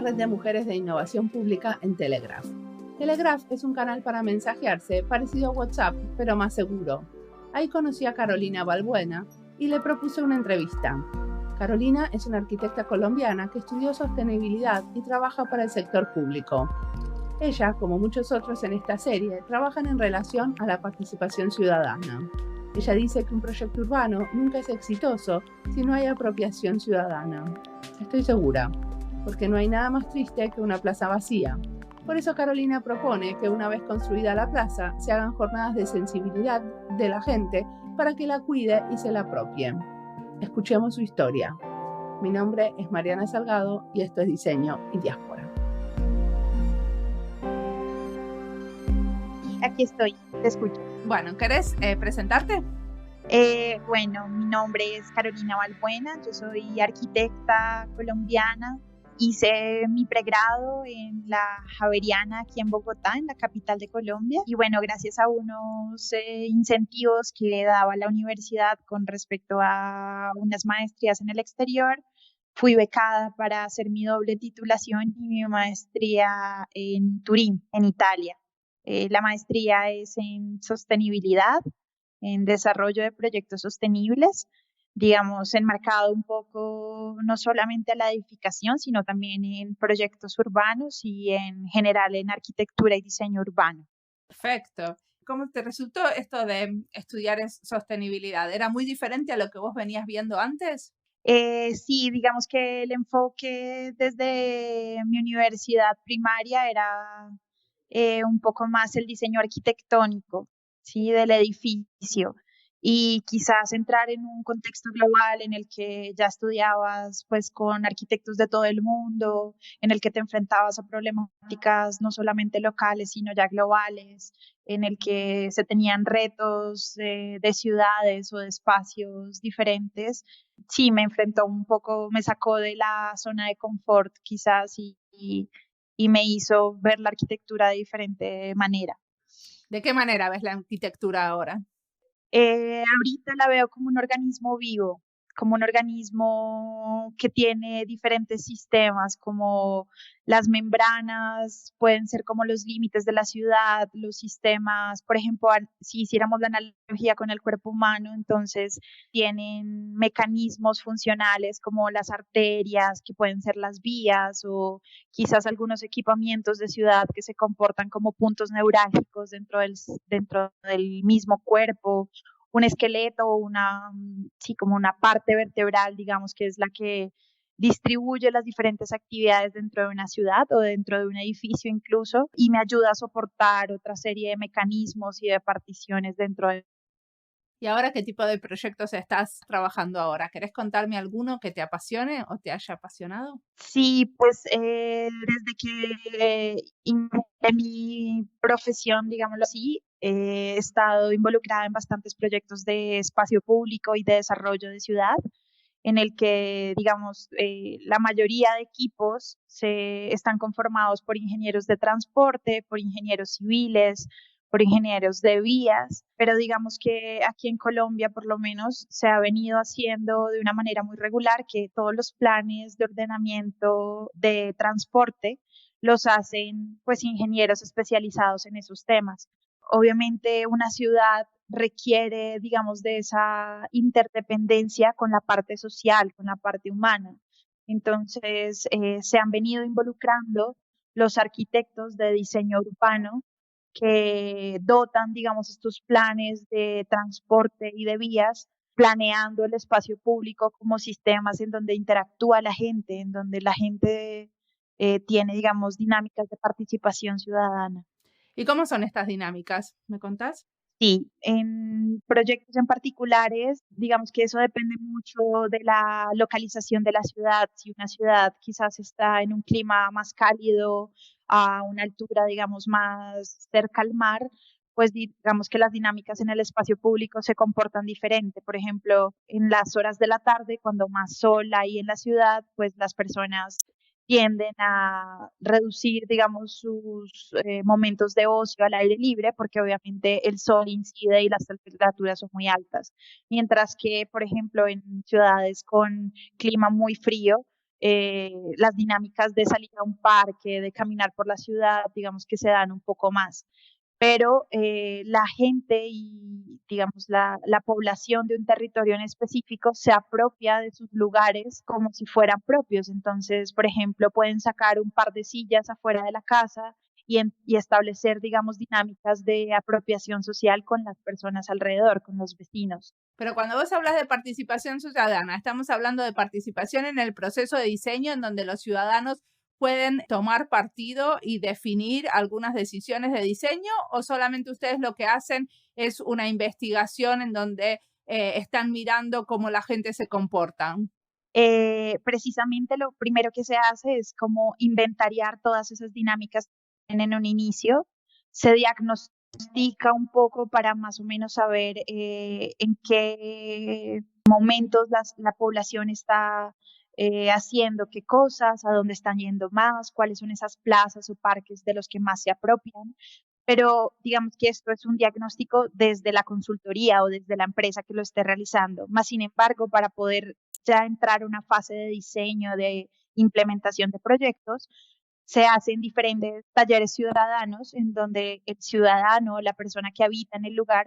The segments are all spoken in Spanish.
red de mujeres de innovación pública en Telegraph. Telegraph es un canal para mensajearse parecido a WhatsApp, pero más seguro. Ahí conocí a Carolina Balbuena y le propuse una entrevista. Carolina es una arquitecta colombiana que estudió sostenibilidad y trabaja para el sector público. Ella, como muchos otros en esta serie, trabajan en relación a la participación ciudadana. Ella dice que un proyecto urbano nunca es exitoso si no hay apropiación ciudadana. Estoy segura, porque no hay nada más triste que una plaza vacía. Por eso Carolina propone que una vez construida la plaza, se hagan jornadas de sensibilidad de la gente para que la cuide y se la apropie. Escuchemos su historia. Mi nombre es Mariana Salgado y esto es Diseño y Diáspora. Aquí estoy, te escucho. Bueno, ¿querés presentarte? Bueno, mi nombre es Carolina Balbuena, yo soy arquitecta colombiana. Hice mi pregrado en la Javeriana aquí en Bogotá, en la capital de Colombia. Y bueno, gracias a unos incentivos que daba la universidad con respecto a unas maestrías en el exterior, fui becada para hacer mi doble titulación y mi maestría en Turín, en Italia. La maestría es en sostenibilidad, en desarrollo de proyectos sostenibles, digamos, enmarcado un poco no solamente a la edificación, sino también en proyectos urbanos y en general en arquitectura y diseño urbano. Perfecto. ¿Cómo te resultó esto de estudiar sostenibilidad? ¿Era muy diferente a lo que vos venías viendo antes? Sí, digamos que el enfoque desde mi universidad primaria era un poco más el diseño arquitectónico, ¿sí? Del edificio y quizás entrar en un contexto global en el que ya estudiabas pues con arquitectos de todo el mundo, en el que te enfrentabas a problemáticas no solamente locales, sino ya globales, en el que se tenían retos de ciudades o de espacios diferentes. Sí, me enfrentó un poco, me sacó de la zona de confort quizás y me hizo ver la arquitectura de diferente manera. ¿De qué manera ves la arquitectura ahora? Ahorita la veo como un organismo vivo, como un organismo que tiene diferentes sistemas, como las membranas, pueden ser como los límites de la ciudad, los sistemas, por ejemplo, si hiciéramos la analogía con el cuerpo humano, entonces tienen mecanismos funcionales como las arterias, que pueden ser las vías, o quizás algunos equipamientos de ciudad que se comportan como puntos neurálgicos dentro del mismo cuerpo, un esqueleto o sí, como una parte vertebral, digamos, que es la que distribuye las diferentes actividades dentro de una ciudad o dentro de un edificio incluso, y me ayuda a soportar otra serie de mecanismos y de particiones dentro de... ¿Y ahora qué tipo de proyectos estás trabajando ahora? ¿Querés contarme alguno que te apasione o te haya apasionado? Sí, pues desde que inicié mi profesión, digámoslo así, he estado involucrada en bastantes proyectos de espacio público y de desarrollo de ciudad, en el que, digamos, la mayoría de equipos están conformados por ingenieros de transporte, por ingenieros civiles, por ingenieros de vías, pero digamos que aquí en Colombia por lo menos se ha venido haciendo de una manera muy regular que todos los planes de ordenamiento de transporte los hacen pues ingenieros especializados en esos temas. Obviamente una ciudad requiere, digamos, de esa interdependencia con la parte social, con la parte humana. Entonces, se han venido involucrando los arquitectos de diseño urbano que dotan, digamos, estos planes de transporte y de vías, planeando el espacio público como sistemas en donde interactúa la gente, en donde la gente tiene, digamos, dinámicas de participación ciudadana. ¿Y cómo son estas dinámicas? ¿Me contás? Sí, en proyectos en particulares, digamos que eso depende mucho de la localización de la ciudad. Si una ciudad quizás está en un clima más cálido, a una altura, digamos, más cerca al mar, pues digamos que las dinámicas en el espacio público se comportan diferente. Por ejemplo, en las horas de la tarde, cuando más sol hay en la ciudad, pues las personas tienden a reducir, digamos, sus momentos de ocio al aire libre, porque obviamente el sol incide y las temperaturas son muy altas. Mientras que, por ejemplo, en ciudades con clima muy frío, las dinámicas de salir a un parque, de caminar por la ciudad, digamos que se dan un poco más. Pero la gente y, digamos, la población de un territorio en específico se apropia de sus lugares como si fueran propios. Entonces, por ejemplo, pueden sacar un par de sillas afuera de la casa y establecer, digamos, dinámicas de apropiación social con las personas alrededor, con los vecinos. Pero cuando vos hablas de participación ciudadana, ¿estamos hablando de participación en el proceso de diseño en donde los ciudadanos pueden tomar partido y definir algunas decisiones de diseño, o solamente ustedes lo que hacen es una investigación en donde están mirando cómo la gente se comporta? Precisamente lo primero que se hace es como inventariar todas esas dinámicas en un inicio, se diagnostica un poco para más o menos saber en qué momentos la población está haciendo qué cosas, a dónde están yendo más, cuáles son esas plazas o parques de los que más se apropian. Pero digamos que esto es un diagnóstico desde la consultoría o desde la empresa que lo esté realizando. Más sin embargo, para poder ya entrar a una fase de diseño, de implementación de proyectos, se hacen diferentes talleres ciudadanos en donde el ciudadano, la persona que habita en el lugar,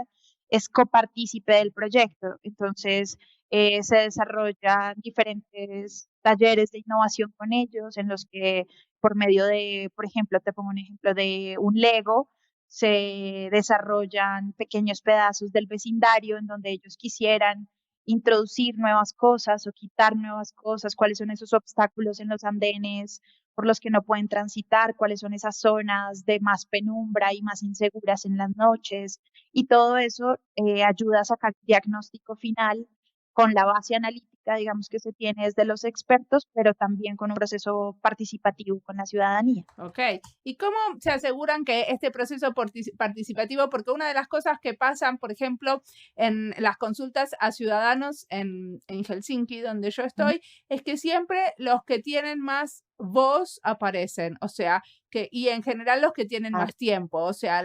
es copartícipe del proyecto. Entonces, se desarrollan diferentes talleres de innovación con ellos, en los que por medio de, por ejemplo, te pongo un ejemplo de un Lego, se desarrollan pequeños pedazos del vecindario en donde ellos quisieran introducir nuevas cosas o quitar nuevas cosas, cuáles son esos obstáculos en los andenes por los que no pueden transitar, cuáles son esas zonas de más penumbra y más inseguras en las noches. Y todo eso ayuda a sacar diagnóstico final con la base analítica, digamos, que se tiene desde los expertos, pero también con un proceso participativo con la ciudadanía. Ok. ¿Y cómo se aseguran que este proceso participativo, porque una de las cosas que pasan, por ejemplo, en las consultas a ciudadanos en Helsinki, donde yo estoy, es que siempre los que tienen más voz aparecen, o sea, y en general los que tienen más tiempo, o sea,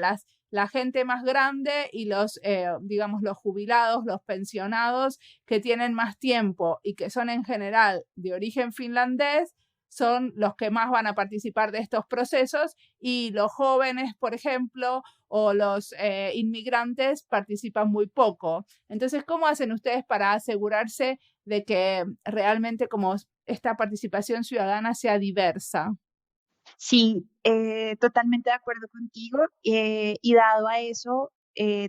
la gente más grande y los, digamos, los jubilados, los pensionados que tienen más tiempo y que son en general de origen finlandés, son los que más van a participar de estos procesos, y los jóvenes, por ejemplo, o los inmigrantes participan muy poco. Entonces, ¿cómo hacen ustedes para asegurarse de que realmente como esta participación ciudadana sea diversa? Sí, totalmente de acuerdo contigo. Y dado a eso,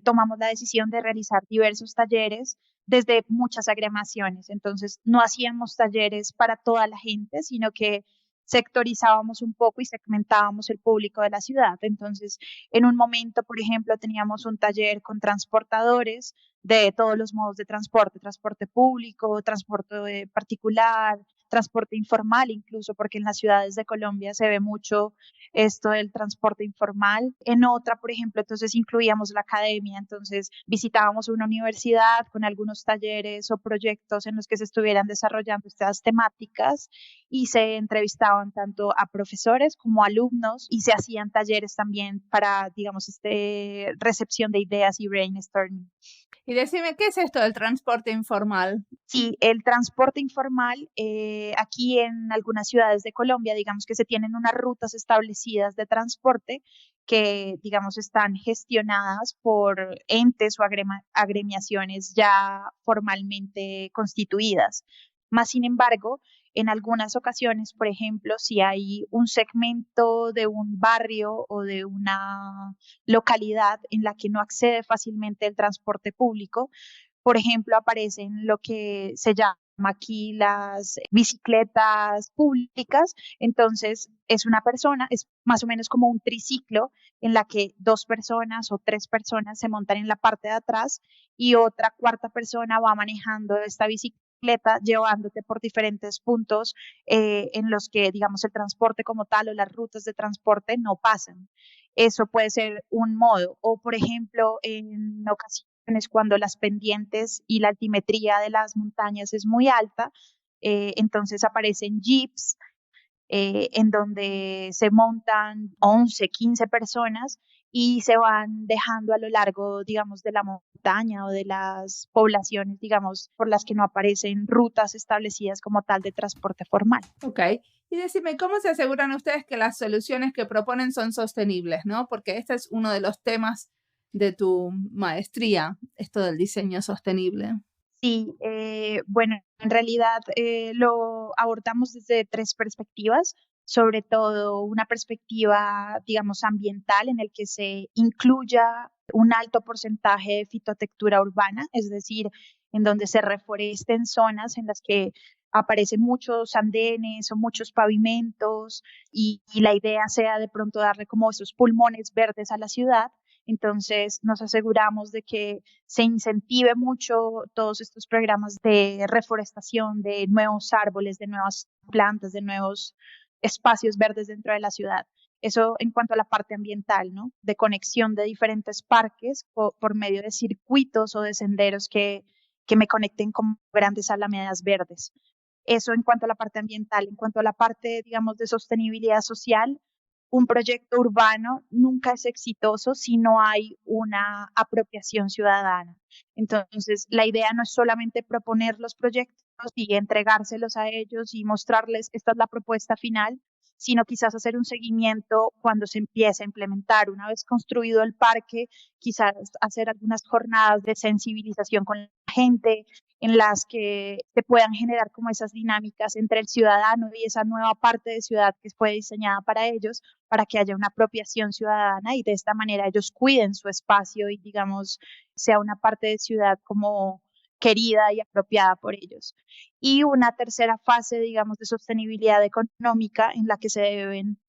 tomamos la decisión de realizar diversos talleres desde muchas agremiaciones. Entonces, no hacíamos talleres para toda la gente, sino que sectorizábamos un poco y segmentábamos el público de la ciudad. Entonces, en un momento, por ejemplo, teníamos un taller con transportadores de todos los modos de transporte, transporte público, transporte particular, transporte informal, incluso porque en las ciudades de Colombia se ve mucho esto del transporte informal. En otra, por ejemplo, entonces incluíamos la academia, entonces visitábamos una universidad con algunos talleres o proyectos en los que se estuvieran desarrollando estas temáticas y se entrevistaban tanto a profesores como a alumnos y se hacían talleres también para, digamos, recepción de ideas y brainstorming. Y decime, ¿qué es esto del transporte informal? Sí, el transporte informal, aquí en algunas ciudades de Colombia, digamos que se tienen unas rutas establecidas de transporte que, digamos, están gestionadas por entes o agremiaciones ya formalmente constituidas. Más sin embargo, en algunas ocasiones, por ejemplo, si hay un segmento de un barrio o de una localidad en la que no accede fácilmente el transporte público, por ejemplo, aparecen lo que se llama aquí las bicicletas públicas. Entonces, es una persona, es más o menos como un triciclo en la que dos personas o tres personas se montan en la parte de atrás y otra cuarta persona va manejando esta bicicleta llevándote por diferentes puntos en los que, digamos, el transporte como tal o las rutas de transporte no pasan. Eso puede ser un modo. O, por ejemplo, en ocasiones cuando las pendientes y la altimetría de las montañas es muy alta, entonces aparecen jeeps en donde se montan 11, 15 personas y se van dejando a lo largo, digamos, de la montaña o de las poblaciones, digamos, por las que no aparecen rutas establecidas como tal de transporte formal. Ok. Y decime, ¿cómo se aseguran ustedes que las soluciones que proponen son sostenibles, ¿no? Porque este es uno de los temas de tu maestría, esto del diseño sostenible. Sí, bueno, en realidad lo abordamos desde tres perspectivas, sobre todo una perspectiva, digamos, ambiental en el que se incluya un alto porcentaje de fitotectura urbana, es decir, en donde se reforesten zonas en las que aparecen muchos andenes o muchos pavimentos y la idea sea de pronto darle como esos pulmones verdes a la ciudad. Entonces nos aseguramos de que se incentive mucho todos estos programas de reforestación, de nuevos árboles, de nuevas plantas, de nuevos espacios verdes dentro de la ciudad. Eso en cuanto a la parte ambiental, ¿no? De conexión de diferentes parques por medio de circuitos o de senderos que me conecten con grandes alamedas verdes. Eso en cuanto a la parte ambiental. En cuanto a la parte, digamos, de sostenibilidad social, un proyecto urbano nunca es exitoso si no hay una apropiación ciudadana. Entonces, la idea no es solamente proponer los proyectos y entregárselos a ellos y mostrarles esta es la propuesta final, sino quizás hacer un seguimiento cuando se empiece a implementar. Una vez construido el parque, quizás hacer algunas jornadas de sensibilización con la gente en las que se puedan generar como esas dinámicas entre el ciudadano y esa nueva parte de ciudad que fue diseñada para ellos, para que haya una apropiación ciudadana y de esta manera ellos cuiden su espacio y, digamos, sea una parte de ciudad como querida y apropiada por ellos. Y una tercera fase, digamos, de sostenibilidad económica en la que se deben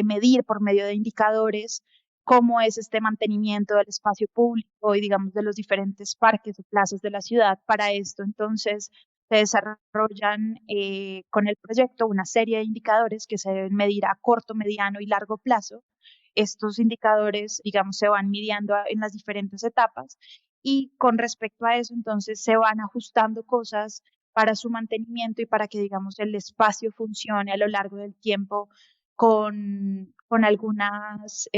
medir por medio de indicadores cómo es este mantenimiento del espacio público y, digamos, de los diferentes parques o plazas de la ciudad. Para esto, entonces, se desarrollan con el proyecto una serie de indicadores que se deben medir a corto, mediano y largo plazo. Estos indicadores, digamos, se van midiendo en las diferentes etapas y con respecto a eso, entonces, se van ajustando cosas para su mantenimiento y para que, digamos, el espacio funcione a lo largo del tiempo con algunas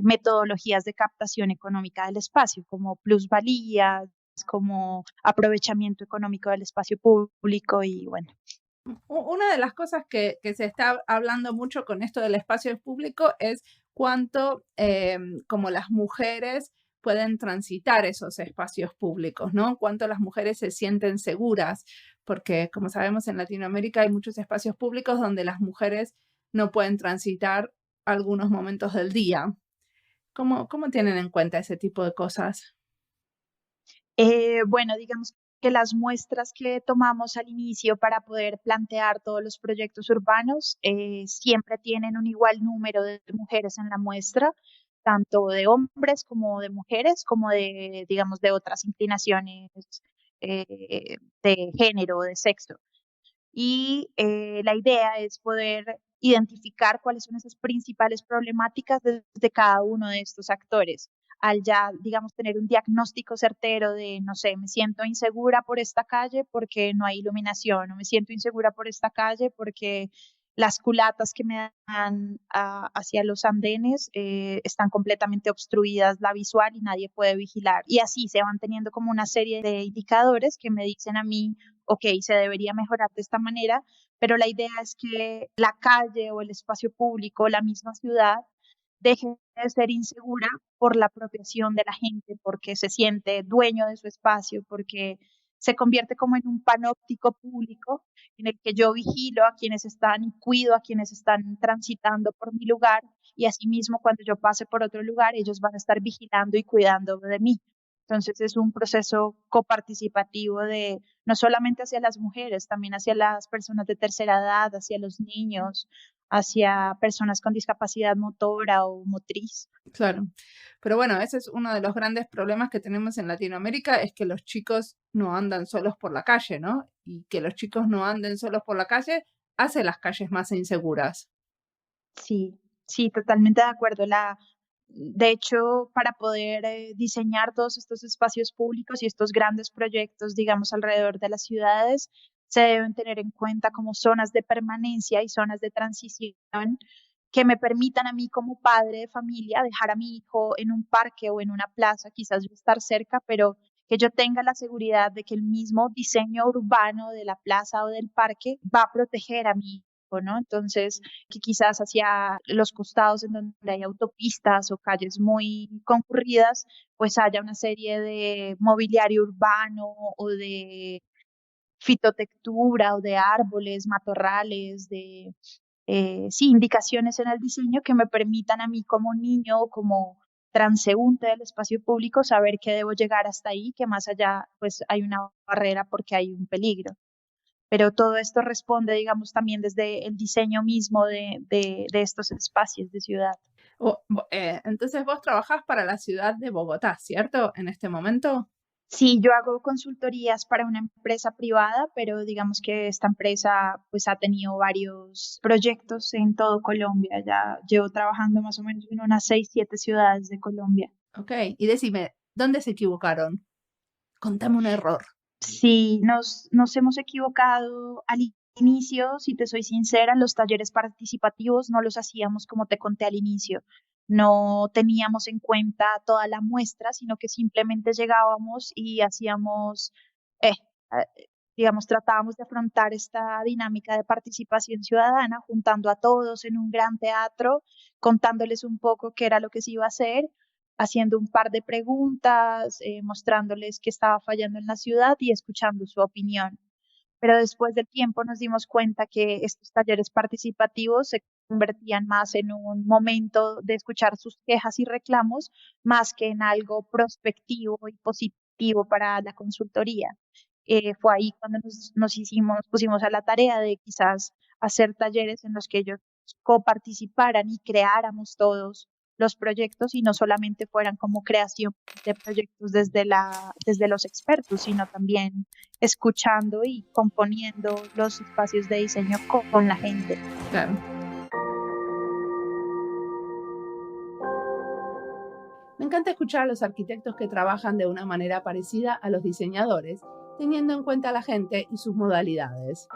metodologías de captación económica del espacio, como plusvalías, como aprovechamiento económico del espacio público y bueno. Una de las cosas que se está hablando mucho con esto del espacio público es cuánto como las mujeres pueden transitar esos espacios públicos, ¿no? Cuánto las mujeres se sienten seguras, porque como sabemos en Latinoamérica hay muchos espacios públicos donde las mujeres no pueden transitar algunos momentos del día. ¿Cómo tienen en cuenta ese tipo de cosas? Bueno, digamos que las muestras que tomamos al inicio para poder plantear todos los proyectos urbanos siempre tienen un igual número de mujeres en la muestra, tanto de hombres como de mujeres, como de, digamos, de otras inclinaciones de género, de sexo. Y la idea es poder identificar cuáles son esas principales problemáticas de cada uno de estos actores. Al ya, digamos, tener un diagnóstico certero de, no sé, me siento insegura por esta calle porque no hay iluminación, o me siento insegura por esta calle porque las culatas que me dan hacia los andenes están completamente obstruidas la visual y nadie puede vigilar. Y así se van teniendo como una serie de indicadores que me dicen a mí, ok, se debería mejorar de esta manera, pero la idea es que la calle o el espacio público, la misma ciudad, deje de ser insegura por la apropiación de la gente, porque se siente dueño de su espacio, porque se convierte como en un panóptico público en el que yo vigilo a quienes están y cuido a quienes están transitando por mi lugar y asimismo cuando yo pase por otro lugar ellos van a estar vigilando y cuidando de mí. Entonces es un proceso coparticipativo de no solamente hacia las mujeres, también hacia las personas de tercera edad, hacia los niños, hacia personas con discapacidad motora o motriz. Claro, pero bueno, ese es uno de los grandes problemas que tenemos en Latinoamérica, es que los chicos no andan solos por la calle, ¿no? Y que los chicos no anden solos por la calle hace las calles más inseguras. Sí, sí, totalmente de acuerdo. De hecho, para poder diseñar todos estos espacios públicos y estos grandes proyectos, digamos, alrededor de las ciudades, se deben tener en cuenta como zonas de permanencia y zonas de transición que me permitan a mí como padre de familia dejar a mi hijo en un parque o en una plaza, quizás yo estar cerca, pero que yo tenga la seguridad de que el mismo diseño urbano de la plaza o del parque va a proteger a mi hijo, ¿no? Entonces, que quizás hacia los costados en donde hay autopistas o calles muy concurridas, pues haya una serie de mobiliario urbano o de fitotectura o de árboles, matorrales, de sí, indicaciones en el diseño que me permitan a mí como niño o como transeúnte del espacio público saber que debo llegar hasta ahí, que más allá pues hay una barrera porque hay un peligro. Pero todo esto responde, digamos, también desde el diseño mismo de estos espacios de ciudad. Entonces vos trabajás para la ciudad de Bogotá, ¿cierto? En este momento. Sí, yo hago consultorías para una empresa privada, pero digamos que esta empresa pues ha tenido varios proyectos en todo Colombia. Ya llevo trabajando más o menos en unas 6, 7 ciudades de Colombia. Ok, y decime, ¿dónde se equivocaron? Contame un error. Sí, nos hemos equivocado al inicio, si te soy sincera, los talleres participativos no los hacíamos como te conté al inicio. No teníamos en cuenta toda la muestra, sino que simplemente llegábamos y hacíamos, eh, digamos, tratábamos de afrontar esta dinámica de participación ciudadana, juntando a todos en un gran teatro, contándoles un poco qué era lo que se iba a hacer, haciendo un par de preguntas, mostrándoles qué estaba fallando en la ciudad y escuchando su opinión. Pero después del tiempo nos dimos cuenta que estos talleres participativos se convertían más en un momento de escuchar sus quejas y reclamos, más que en algo prospectivo y positivo para la consultoría. Fue ahí cuando pusimos a la tarea de quizás hacer talleres en los que ellos coparticiparan y creáramos todos los proyectos y no solamente fueran como creación de proyectos desde los expertos, sino también escuchando y componiendo los espacios de diseño con la gente. Claro. Me encanta escuchar a los arquitectos que trabajan de una manera parecida a los diseñadores, teniendo en cuenta a la gente y sus modalidades.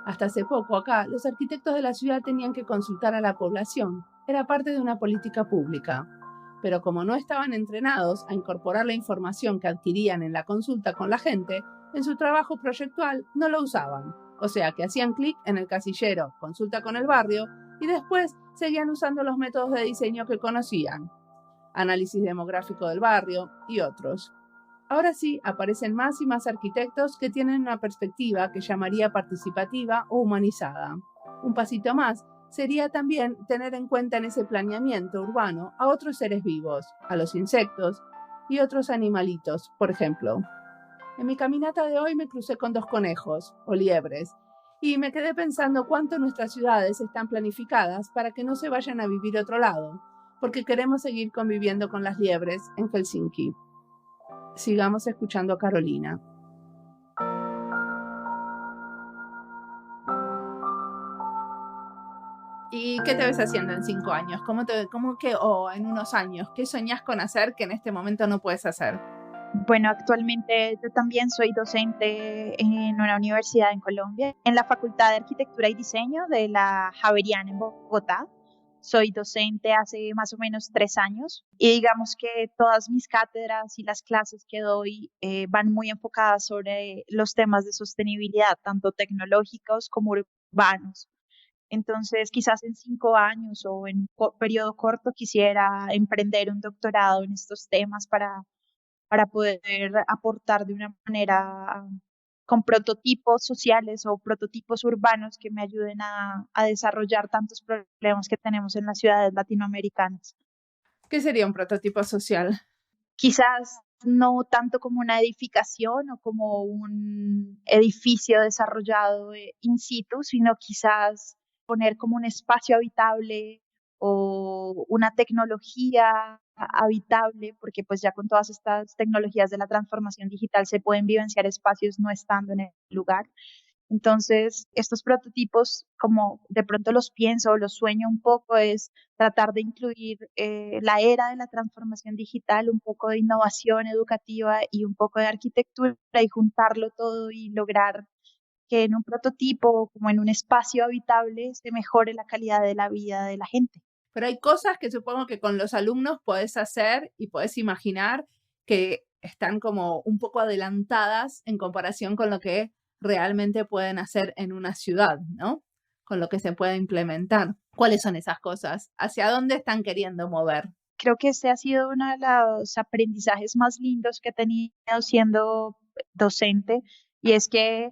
Hasta hace poco acá, los arquitectos de la ciudad tenían que consultar a la población. Era parte de una política pública. Pero como no estaban entrenados a incorporar la información que adquirían en la consulta con la gente, en su trabajo proyectual no lo usaban. O sea que hacían clic en el casillero, consulta con el barrio, y después seguían usando los métodos de diseño que conocían, análisis demográfico del barrio y otros. Ahora sí, aparecen más y más arquitectos que tienen una perspectiva que llamaría participativa o humanizada. Un pasito más sería también tener en cuenta en ese planeamiento urbano a otros seres vivos, a los insectos y otros animalitos, por ejemplo. En mi caminata de hoy me crucé con 2 conejos, o liebres, y me quedé pensando cuánto nuestras ciudades están planificadas para que no se vayan a vivir a otro lado, porque queremos seguir conviviendo con las liebres en Helsinki. Sigamos escuchando a Carolina. ¿Y qué te ves haciendo en 5 años? ¿O en unos años? ¿Qué soñás con hacer que en este momento no puedes hacer? Bueno, actualmente yo también soy docente en una universidad en Colombia, en la Facultad de Arquitectura y Diseño de la Javeriana en Bogotá. Soy docente hace más o menos 3 años y digamos que todas mis cátedras y las clases que doy van muy enfocadas sobre los temas de sostenibilidad, tanto tecnológicos como urbanos. Entonces, quizás en 5 años o en un periodo corto quisiera emprender un doctorado en estos temas para poder aportar de una manera con prototipos sociales o prototipos urbanos que me ayuden a desarrollar tantos problemas que tenemos en las ciudades latinoamericanas. ¿Qué sería un prototipo social? Quizás no tanto como una edificación o como un edificio desarrollado in situ, sino quizás poner como un espacio habitable o una tecnología habitable, porque pues ya con todas estas tecnologías de la transformación digital se pueden vivenciar espacios no estando en el lugar. Entonces, estos prototipos, como de pronto los pienso o los sueño un poco, es tratar de incluir la era de la transformación digital, un poco de innovación educativa y un poco de arquitectura y juntarlo todo y lograr que en un prototipo, como en un espacio habitable, se mejore la calidad de la vida de la gente. Pero hay cosas que supongo que con los alumnos podés hacer y podés imaginar que están como un poco adelantadas en comparación con lo que realmente pueden hacer en una ciudad, ¿no? Con lo que se puede implementar. ¿Cuáles son esas cosas? ¿Hacia dónde están queriendo mover? Creo que este ha sido uno de los aprendizajes más lindos que he tenido siendo docente, y es que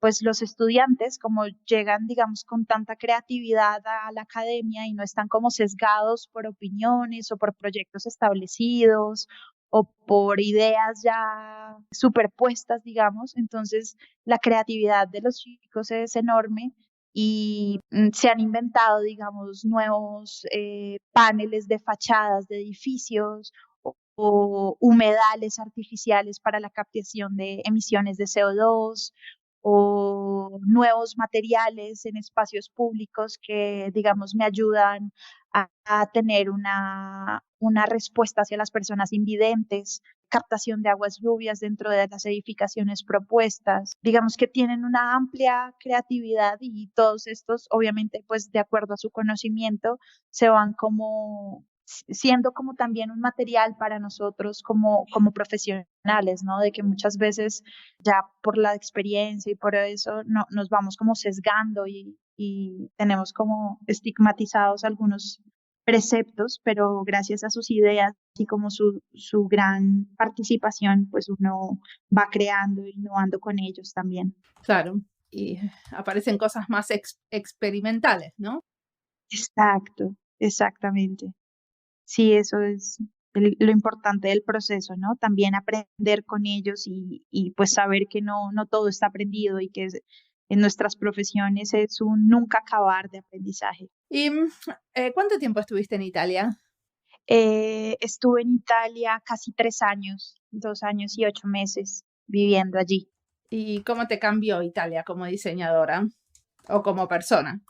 pues los estudiantes, como llegan, digamos, con tanta creatividad a la academia y no están como sesgados por opiniones o por proyectos establecidos o por ideas ya superpuestas, digamos, entonces la creatividad de los chicos es enorme y se han inventado, digamos, nuevos paneles de fachadas de edificios o humedales artificiales para la captación de emisiones de CO2 o nuevos materiales en espacios públicos que, digamos, me ayudan a tener una respuesta hacia las personas invidentes, captación de aguas lluvias dentro de las edificaciones propuestas. Digamos que tienen una amplia creatividad y todos estos, obviamente, pues de acuerdo a su conocimiento, se van como siendo como también un material para nosotros como profesionales, ¿no? De que muchas veces ya por la experiencia y por eso no, nos vamos como sesgando y tenemos como estigmatizados algunos preceptos, pero gracias a sus ideas y como su gran participación, pues uno va creando e innovando con ellos también. Claro, y aparecen cosas más experimentales, ¿no? Exacto, exactamente. Sí, eso es lo importante del proceso, ¿no? También aprender con ellos y pues saber que no todo está aprendido y que en nuestras profesiones es un nunca acabar de aprendizaje. ¿Y cuánto tiempo estuviste en Italia? Estuve en Italia casi 3 años, 2 años y 8 meses viviendo allí. ¿Y cómo te cambió Italia como diseñadora o como persona?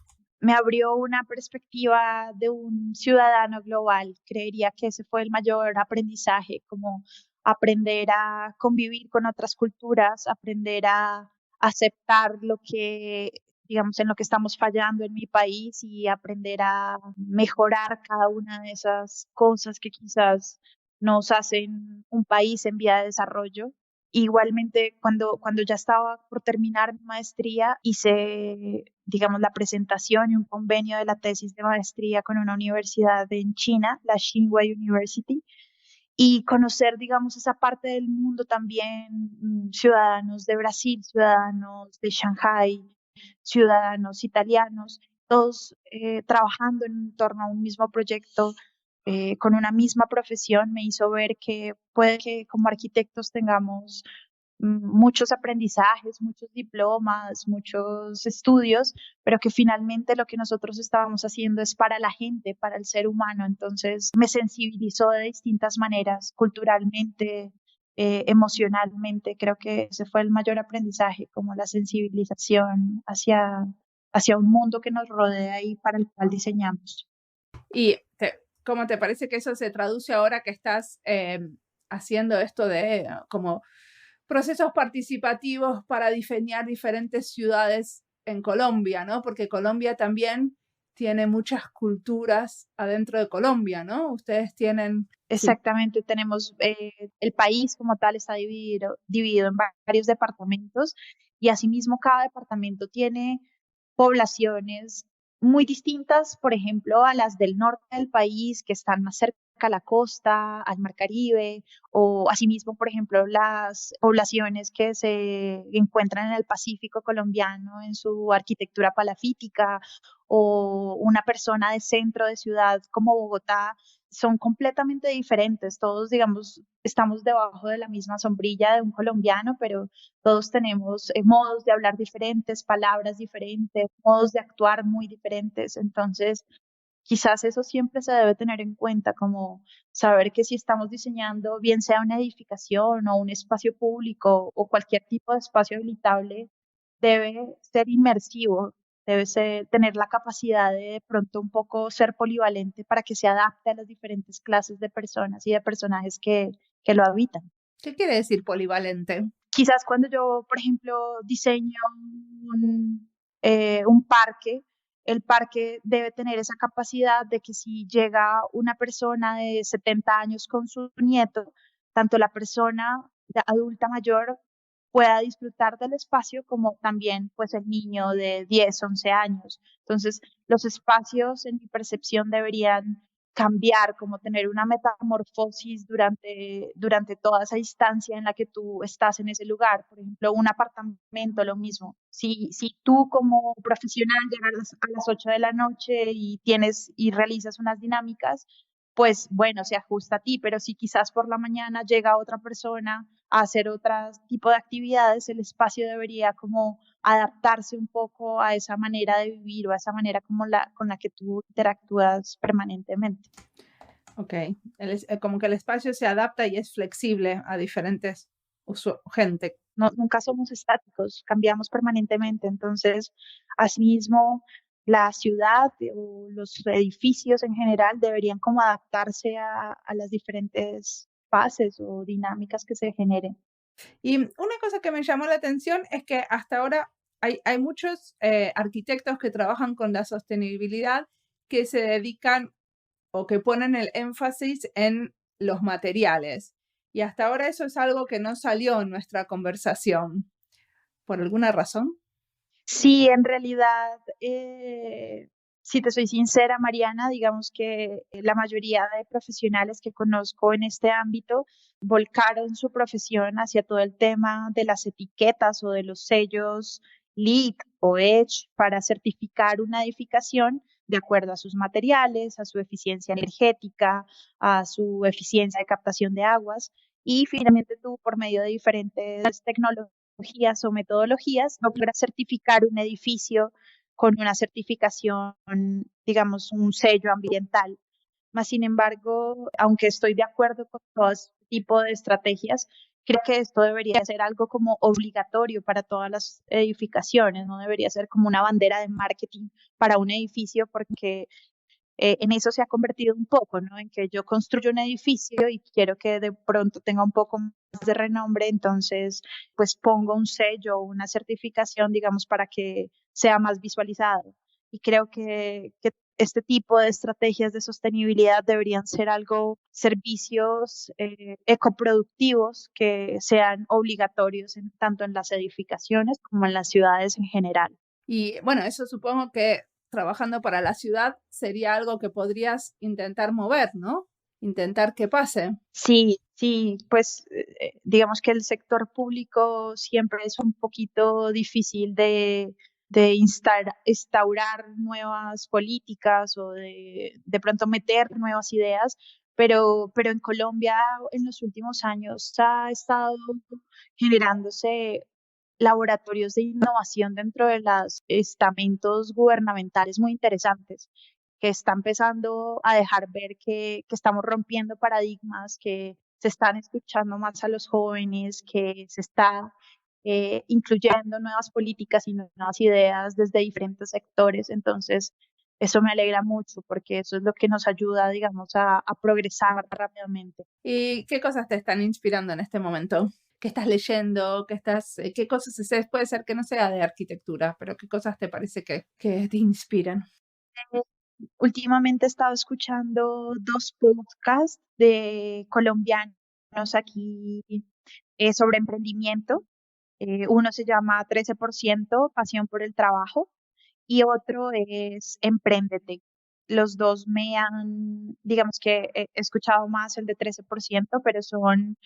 Me abrió una perspectiva de un ciudadano global. Creería que ese fue el mayor aprendizaje, como aprender a convivir con otras culturas, aprender a aceptar lo que, digamos, en lo que estamos fallando en mi país y aprender a mejorar cada una de esas cosas que quizás nos hacen un país en vía de desarrollo. Igualmente, cuando ya estaba por terminar mi maestría, hice, digamos, la presentación y un convenio de la tesis de maestría con una universidad en China, la Tsinghua University, y conocer, digamos, esa parte del mundo también, ciudadanos de Brasil, ciudadanos de Shanghai, ciudadanos italianos, todos trabajando en torno a un mismo proyecto con una misma profesión, me hizo ver que puede que como arquitectos tengamos muchos aprendizajes, muchos diplomas, muchos estudios, pero que finalmente lo que nosotros estábamos haciendo es para la gente, para el ser humano. Entonces me sensibilizó de distintas maneras, culturalmente, emocionalmente. Creo que ese fue el mayor aprendizaje, como la sensibilización hacia un mundo que nos rodea y para el cual diseñamos. ¿Y cómo te parece que eso se traduce ahora que estás haciendo esto de como procesos participativos para diseñar diferentes ciudades en Colombia, ¿no? Porque Colombia también tiene muchas culturas adentro de Colombia, ¿no? Ustedes tienen... Sí. Exactamente, tenemos el país como tal está dividido en varios departamentos y asimismo cada departamento tiene poblaciones muy distintas, por ejemplo, a las del norte del país que están más cerca a la costa, al Mar Caribe, o asimismo, por ejemplo, las poblaciones que se encuentran en el Pacífico colombiano en su arquitectura palafítica, o una persona de centro de ciudad como Bogotá son completamente diferentes. Todos, digamos, estamos debajo de la misma sombrilla de un colombiano, pero todos tenemos modos de hablar diferentes, palabras diferentes, modos de actuar muy diferentes. Entonces, quizás eso siempre se debe tener en cuenta, como saber que si estamos diseñando, bien sea una edificación o un espacio público o cualquier tipo de espacio habilitable, debe ser inmersivo, debe tener la capacidad de pronto un poco ser polivalente para que se adapte a las diferentes clases de personas y de personajes que lo habitan. ¿Qué quiere decir polivalente? Quizás cuando yo, por ejemplo, diseño un parque, el parque debe tener esa capacidad de que si llega una persona de 70 años con su nieto, tanto la persona adulta mayor pueda disfrutar del espacio como también pues el niño de 10, 11 años. Entonces, los espacios en mi percepción deberían cambiar, como tener una metamorfosis durante toda esa instancia en la que tú estás en ese lugar. Por ejemplo, un apartamento, lo mismo. Si tú como profesional llegas a las 8 de la noche y tienes y realizas unas dinámicas, pues bueno, se ajusta a ti, pero si quizás por la mañana llega otra persona a hacer otro tipo de actividades, el espacio debería como adaptarse un poco a esa manera de vivir o a esa manera como con la que tú interactúas permanentemente. Ok, como que el espacio se adapta y es flexible a diferentes gente. No, nunca somos estáticos, cambiamos permanentemente. Entonces, asimismo, la ciudad o los edificios en general deberían como adaptarse a las diferentes fases o dinámicas que se generen. Y una cosa que me llamó la atención es que hasta ahora hay muchos arquitectos que trabajan con la sostenibilidad que se dedican o que ponen el énfasis en los materiales. Y hasta ahora eso es algo que no salió en nuestra conversación. ¿Por alguna razón? Sí, en realidad, si te soy sincera, Mariana, digamos que la mayoría de profesionales que conozco en este ámbito volcaron su profesión hacia todo el tema de las etiquetas o de los sellos LEED o EDGE para certificar una edificación de acuerdo a sus materiales, a su eficiencia energética, a su eficiencia de captación de aguas. Y finalmente tú, por medio de diferentes tecnologías, o metodologías, logra certificar un edificio con una certificación, digamos, un sello ambiental. Más sin embargo, aunque estoy de acuerdo con todo este tipo de estrategias, creo que esto debería ser algo como obligatorio para todas las edificaciones, no debería ser como una bandera de marketing para un edificio, porque en eso se ha convertido un poco, ¿no? En que yo construyo un edificio y quiero que de pronto tenga un poco más de renombre, entonces pues pongo un sello o una certificación, digamos, para que sea más visualizado. Y creo que este tipo de estrategias de sostenibilidad deberían ser algo, servicios ecoproductivos que sean obligatorios tanto en las edificaciones como en las ciudades en general. Y bueno, eso supongo que trabajando para la ciudad sería algo que podrías intentar mover, ¿no? Intentar que pase. Sí, sí, pues digamos que el sector público siempre es un poquito difícil de instaurar nuevas políticas o de pronto meter nuevas ideas, pero en Colombia en los últimos años ha estado generándose laboratorios de innovación dentro de los estamentos gubernamentales muy interesantes que está empezando a dejar ver que estamos rompiendo paradigmas, que se están escuchando más a los jóvenes, que se está incluyendo nuevas políticas y nuevas ideas desde diferentes sectores. Entonces, eso me alegra mucho porque eso es lo que nos ayuda, digamos, a progresar rápidamente. ¿Y qué cosas te están inspirando en este momento? ¿Qué estás leyendo? ¿Qué cosas haces? Puede ser que no sea de arquitectura, pero ¿qué cosas te parece que te inspiran? Últimamente he estado escuchando dos podcasts de colombianos aquí sobre emprendimiento. Uno se llama 13%, Pasión por el Trabajo, y otro es Empréndete. Los dos me han, digamos que he escuchado más el de 13%, pero son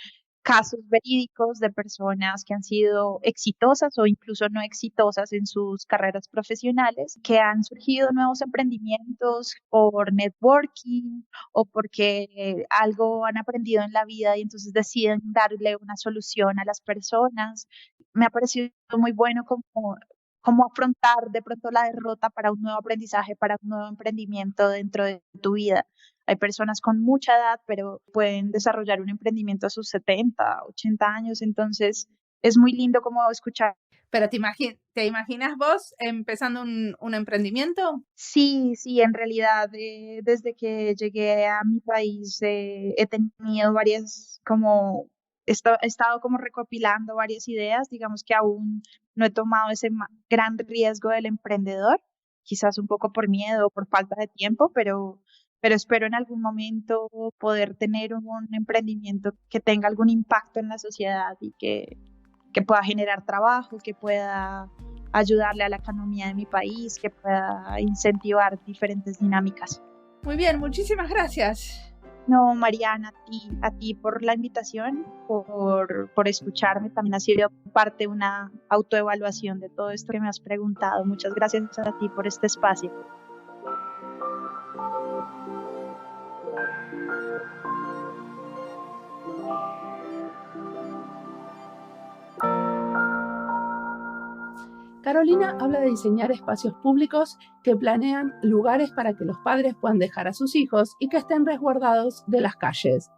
casos verídicos de personas que han sido exitosas o incluso no exitosas en sus carreras profesionales, que han surgido nuevos emprendimientos por networking o porque algo han aprendido en la vida y entonces deciden darle una solución a las personas. Me ha parecido muy bueno como cómo afrontar de pronto la derrota para un nuevo aprendizaje, para un nuevo emprendimiento dentro de tu vida. Hay personas con mucha edad, pero pueden desarrollar un emprendimiento a sus 70, 80 años, entonces es muy lindo como escuchar. Pero ¿te imaginas vos empezando un emprendimiento? Sí, sí, en realidad desde que llegué a mi país he tenido varias como he estado como recopilando varias ideas, digamos que aún no he tomado ese gran riesgo del emprendedor, quizás un poco por miedo o por falta de tiempo, pero espero en algún momento poder tener un emprendimiento que tenga algún impacto en la sociedad y que pueda generar trabajo, que pueda ayudarle a la economía de mi país, que pueda incentivar diferentes dinámicas. Muy bien, muchísimas gracias. No, Mariana, a ti por la invitación, por escucharme. También ha sido parte de una autoevaluación de todo esto que me has preguntado. Muchas gracias a ti por este espacio. Carolina habla de diseñar espacios públicos que planean lugares para que los padres puedan dejar a sus hijos y que estén resguardados de las calles.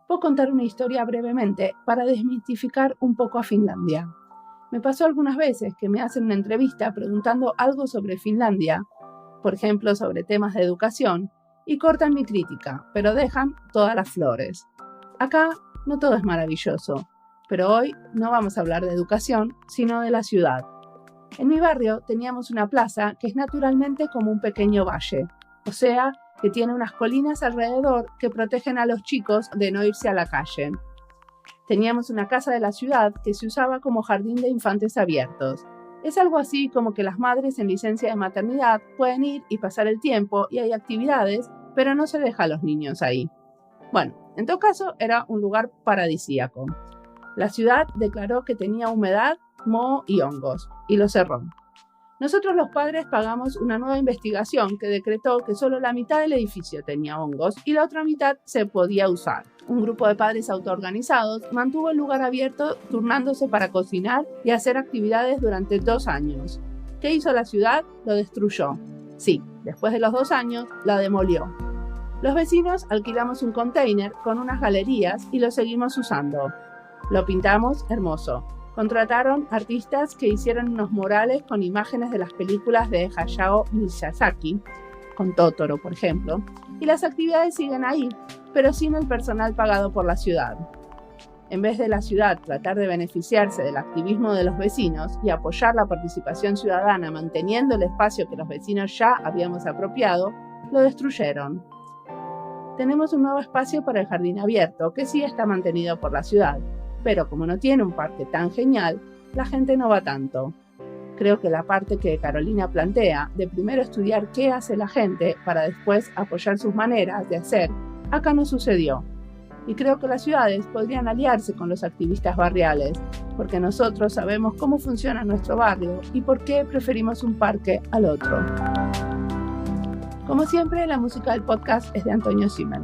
Puedo contar una historia brevemente para desmitificar un poco a Finlandia. Me pasó algunas veces que me hacen una entrevista preguntando algo sobre Finlandia, por ejemplo sobre temas de educación, y cortan mi crítica, pero dejan todas las flores. Acá no todo es maravilloso, pero hoy no vamos a hablar de educación, sino de la ciudad. En mi barrio teníamos una plaza que es naturalmente como un pequeño valle, o sea, que tiene unas colinas alrededor que protegen a los chicos de no irse a la calle. Teníamos una casa de la ciudad que se usaba como jardín de infantes abiertos. Es algo así como que las madres en licencia de maternidad pueden ir y pasar el tiempo y hay actividades, pero no se deja a los niños ahí. Bueno, en todo caso era un lugar paradisíaco. La ciudad declaró que tenía humedad, moho y hongos, y lo cerró. Nosotros los padres pagamos una nueva investigación que decretó que solo la mitad del edificio tenía hongos y la otra mitad se podía usar. Un grupo de padres autoorganizados mantuvo el lugar abierto turnándose para cocinar y hacer actividades durante 2 años. ¿Qué hizo la ciudad? Lo destruyó. Sí, después de los 2 años, la demolió. Los vecinos alquilamos un container con unas galerías y lo seguimos usando. Lo pintamos hermoso. Contrataron artistas que hicieron unos murales con imágenes de las películas de Hayao Miyazaki, con Totoro, por ejemplo, y las actividades siguen ahí, pero sin el personal pagado por la ciudad. En vez de la ciudad tratar de beneficiarse del activismo de los vecinos y apoyar la participación ciudadana manteniendo el espacio que los vecinos ya habíamos apropiado, lo destruyeron. Tenemos un nuevo espacio para el jardín abierto, que sí está mantenido por la ciudad, pero como no tiene un parque tan genial, la gente no va tanto. Creo que la parte que Carolina plantea, de primero estudiar qué hace la gente para después apoyar sus maneras de hacer, acá no sucedió. Y creo que las ciudades podrían aliarse con los activistas barriales, porque nosotros sabemos cómo funciona nuestro barrio y por qué preferimos un parque al otro. Como siempre, la música del podcast es de Antonio Zimmerman.